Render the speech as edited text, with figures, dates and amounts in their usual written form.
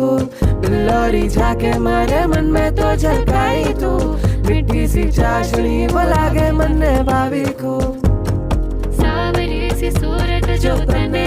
खूब बिल्लोरी झाके मारे मन में तो झलकाई तू मीठी सी चाशनी वो लागे मन ने भाभी खूब सावरी सी सूरत जो तने